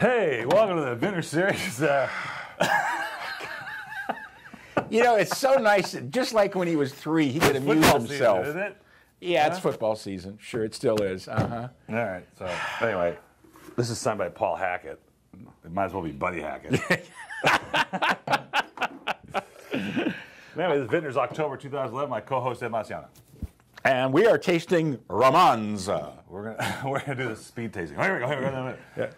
Hey, welcome to the Vintners Series. You know, it's so nice. Just like when he was 3, he could amuse himself. Season, isn't it? Yeah, it's football season. Sure, it still is. All right. So anyway, this is signed by Paul Hackett. It might as well be Buddy Hackett. Anyway, this is Vintners October 2011. My co-host Ed Marciano. And we are tasting Romanza. We're gonna do the speed tasting. Here we go. Yeah.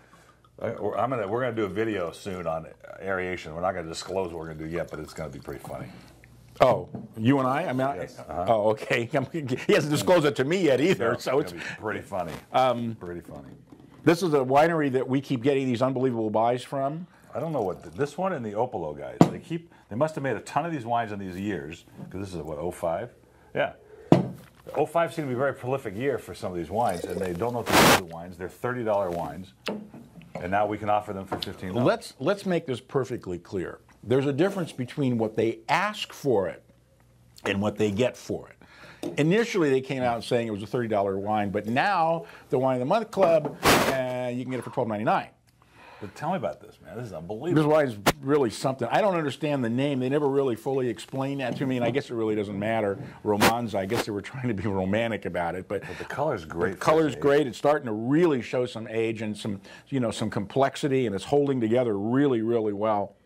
We're gonna do a video soon on aeration. We're not gonna disclose what we're gonna do yet, but it's gonna be pretty funny. Oh, you and I? Yes. Oh, okay. He hasn't disclosed it to me yet either, No, so it's gonna be pretty funny. Pretty funny. This is a winery that we keep getting these unbelievable buys from. I don't know what this one and the Opolo guys. They must have made a ton of these wines in these years because this is what 05. Yeah. 05 seemed to be a very prolific year for some of these wines, and they don't know if they're good wines. They're $30 wines, and now we can offer them for $15. Let's make this perfectly clear. There's a difference between what they ask for it and what they get for it. Initially, they came out saying it was a $30 wine, but now the Wine of the Month Club, you can get it for $12.99. But tell me about this, man. This is unbelievable. This wine is really something. I don't understand the name. They never really fully explained that to me, and I guess it really doesn't matter. Romanza, I guess they were trying to be romantic about it, but the color's great. The color's great. It's starting to really show some age and some, some complexity, and it's holding together really, really well.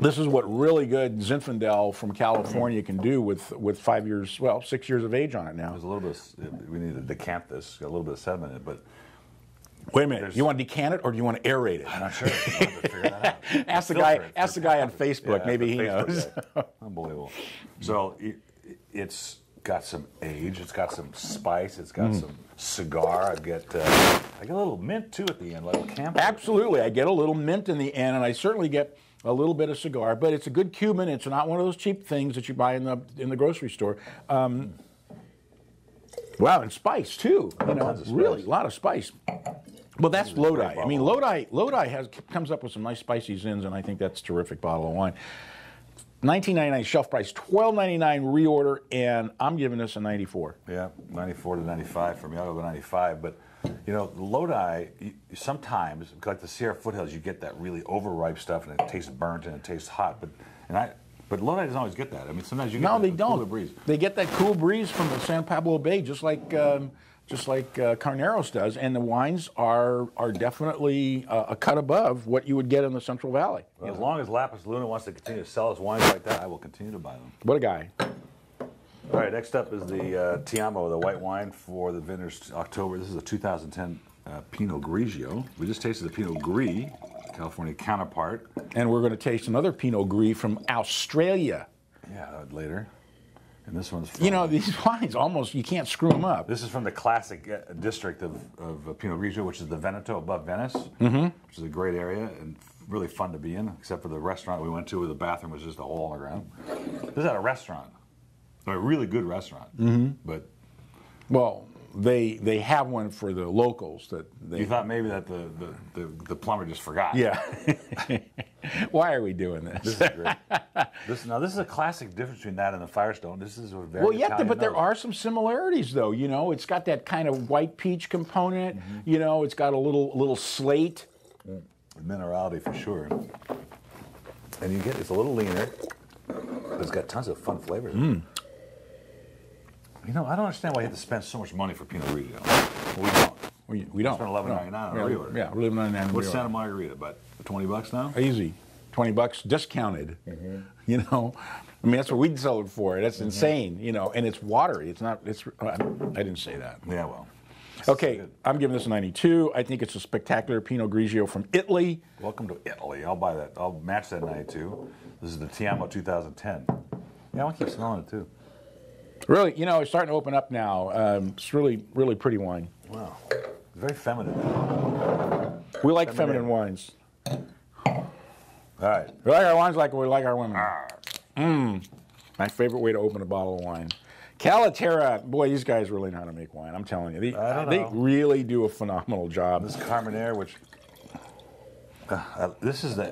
This is what really good Zinfandel from California can do with 5 years, well, 6 years of age on it now. There's a little bit. We need to decant this. Got a little bit of sediment in it, but. Wait a minute. You want to decant it or do you want to aerate it? I'm not sure. We'll have to figure that out. Ask the guy on Facebook. Yeah, maybe he knows. Unbelievable. So it's got some age. It's got some spice. It's got some cigar. I get a little mint too at the end, like a camphor. Absolutely. I get a little mint in the end, and I certainly get a little bit of cigar. But it's a good Cuban. It's not one of those cheap things that you buy in the grocery store. Wow, and spice too. Really, a lot of spice. Well, that's Lodi. I mean, Lodi comes up with some nice spicy zins, and I think that's a terrific bottle of wine. $19.99 shelf price, $12.99 reorder, and I'm giving this a 94. Yeah, 94 to 95 for me. I'll go 95. But Lodi, sometimes, like the Sierra Foothills, you get that really overripe stuff, and it tastes burnt and it tastes hot. But Lodi doesn't always get that. I mean, sometimes you get cooler breeze. They get that cool breeze from the San Pablo Bay, just like Carneros does, and the wines are definitely a cut above what you would get in the Central Valley. Well, as long as Lapis Luna wants to continue to sell us wines like that, I will continue to buy them. What a guy. All right, next up is the Tiamo, the white wine for the Vintners October. This is a 2010 Pinot Grigio. We just tasted the Pinot Gris, California counterpart. And we're going to taste another Pinot Gris from Australia. Yeah, later. And this one's from... these wines almost, you can't screw them up. This is from the classic district of Pinot Grigio, which is the Veneto above Venice, which is a great area and really fun to be in, except for the restaurant we went to where the bathroom was just a hole in the ground. This is at a restaurant, a really good restaurant. But well, they have one for the locals that they... You thought maybe that the plumber just forgot. Yeah. Why are we doing this? This is great. This is a classic difference between that and the Firestone. This is a very but there are some similarities though. It's got that kind of white peach component. It's got a little slate. Minerality for sure. And it's a little leaner, but it's got tons of fun flavors. I don't understand why you have to spend so much money for Pinot Grigio. Well, we don't. Spend $11.99 on a reorder. Yeah, $11.99. What's Santa Margarita? About $20 now? Easy, $20 discounted. I mean, that's what we'd sell it for. That's insane. And it's watery. It's not. I didn't say that. Yeah, well. Okay, I'm giving this a 92. I think it's a spectacular Pinot Grigio from Italy. Welcome to Italy. I'll buy that. I'll match that 92. This is the Tiamo 2010. Yeah, I want to keep smelling it too. Really, it's starting to open up now. It's really, really pretty wine. Wow. It's very feminine. We like feminine wines. All right. We like our wines like we like our women. My favorite way to open a bottle of wine. Calaterra, boy, these guys really know how to make wine. I'm telling you. They really do a phenomenal job. This Carmenere, which... this is that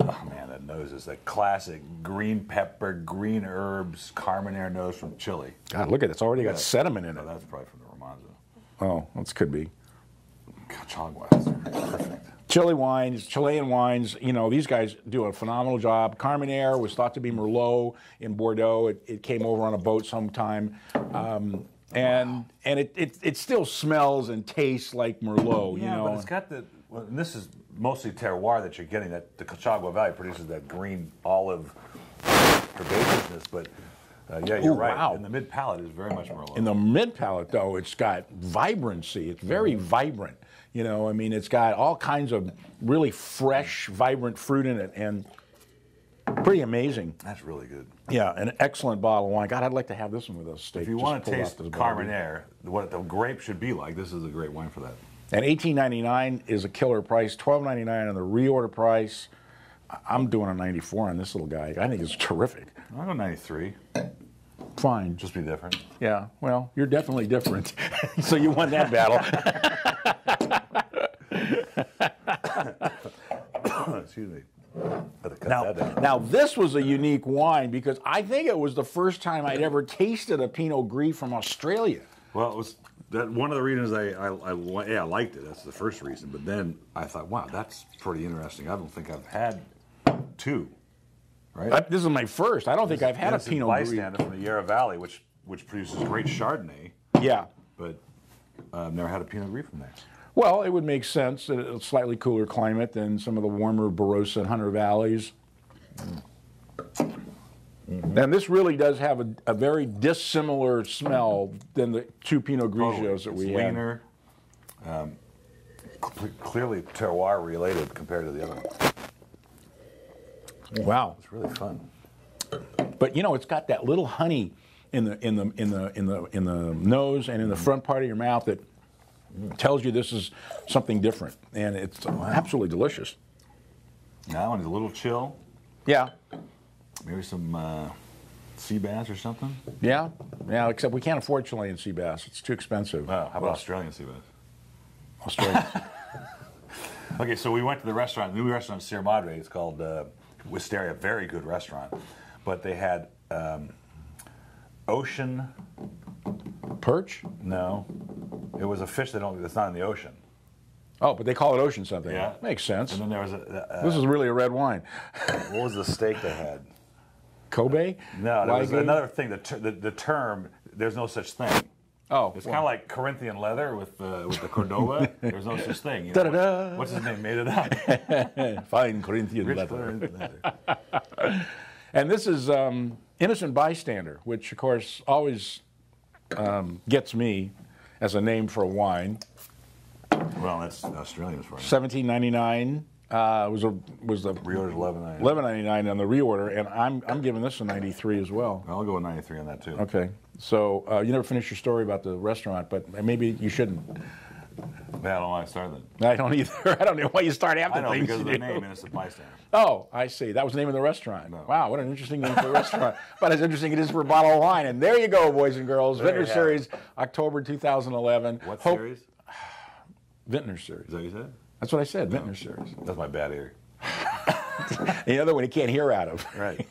nose is the classic green pepper, green herbs, Carmenere nose from Chile. God, look at it. It's already got sediment in it. That's probably from the Romanza. Oh, that could be. Cachagua. Perfect. Chile wines, Chilean wines, you know, these guys do a phenomenal job. Carmenere was thought to be Merlot in Bordeaux. It came over on a boat sometime. And it still smells and tastes like Merlot, you know. But it's got the, well, and this is mostly terroir that you're getting, that the Colchagua Valley produces that green olive herbaceousness, but yeah, you're right. Wow. In the mid palate is very much Merlot. In the mid palate, though, it's got vibrancy. It's very vibrant. You know, I mean, it's got all kinds of really fresh, vibrant fruit in it, and pretty amazing. That's really good. Yeah, an excellent bottle of wine. God, I'd like to have this one with a steak. If you want to taste the Carmenere, what the grape should be like, this is a great wine for that. And $18.99 is a killer price. $12.99 on the reorder price. I'm doing a 94 on this little guy. I think it's terrific. I'll go 93. Fine. Just be different. Yeah, well, you're definitely different. So you won that battle. Excuse me. Now, this was a unique wine because I think it was the first time I'd ever tasted a Pinot Gris from Australia. Well, it was that one of the reasons I liked it. That's the first reason. But then I thought, wow, that's pretty interesting. I don't think I've had two. Right? This is my first. I don't think I've had a Pinot Gris. Bystander from the Yarra Valley, which produces great Chardonnay. Yeah. But I've never had a Pinot Gris from there. Well, it would make sense that it's a slightly cooler climate than some of the warmer Barossa and Hunter Valleys. And this really does have a very dissimilar smell than the two Pinot Grigios that we had. Leaner, clearly terroir related compared to the other one. Wow, it's really fun. But you know, it's got that little honey in the nose and in the front part of your mouth that tells you this is something different, and it's absolutely delicious. That one is a little chill. Yeah. Maybe some sea bass or something. Yeah. Yeah. Except we can't afford Chilean sea bass; it's too expensive. Oh, how about Australian sea bass? Australian. Okay, so we went to the restaurant, new restaurant in Sierra Madre. It's called Wisteria, very good restaurant. But they had ocean perch? No, it was a fish that's not in the ocean. Oh, but they call it ocean something. Yeah, makes sense. And then there was this is really a red wine. What was the steak they had? Kobe? No, there was another thing. The term, there's no such thing. Oh, it's kind of like Corinthian leather with the Cordova. There's no such thing. You know, what's his name? Made it up. Fine Corinthian leather. And this is Innocent Bystander, which of course always gets me as a name for a wine. Well, that's Australian for you. $17.99 was the reorder's $11.99. $11.99 on the reorder, and I'm giving this a 93 as well. I'll go with 93 on that too. Okay, so you never finished your story about the restaurant, but maybe you shouldn't. Yeah, I don't want to start that. I don't either. I don't know why you start after things. I know, because of the name, Innocent Bystander. Oh, I see. That was the name of the restaurant. No. Wow, what an interesting name for a restaurant. But as interesting it is for a bottle of wine. And there you go, boys and girls. Vintners Series, October 2011. What series? Vintners Series. Is that what you said? That's what I said, Vintners Series. That's my bad ear. The other one you can't hear out of. Right.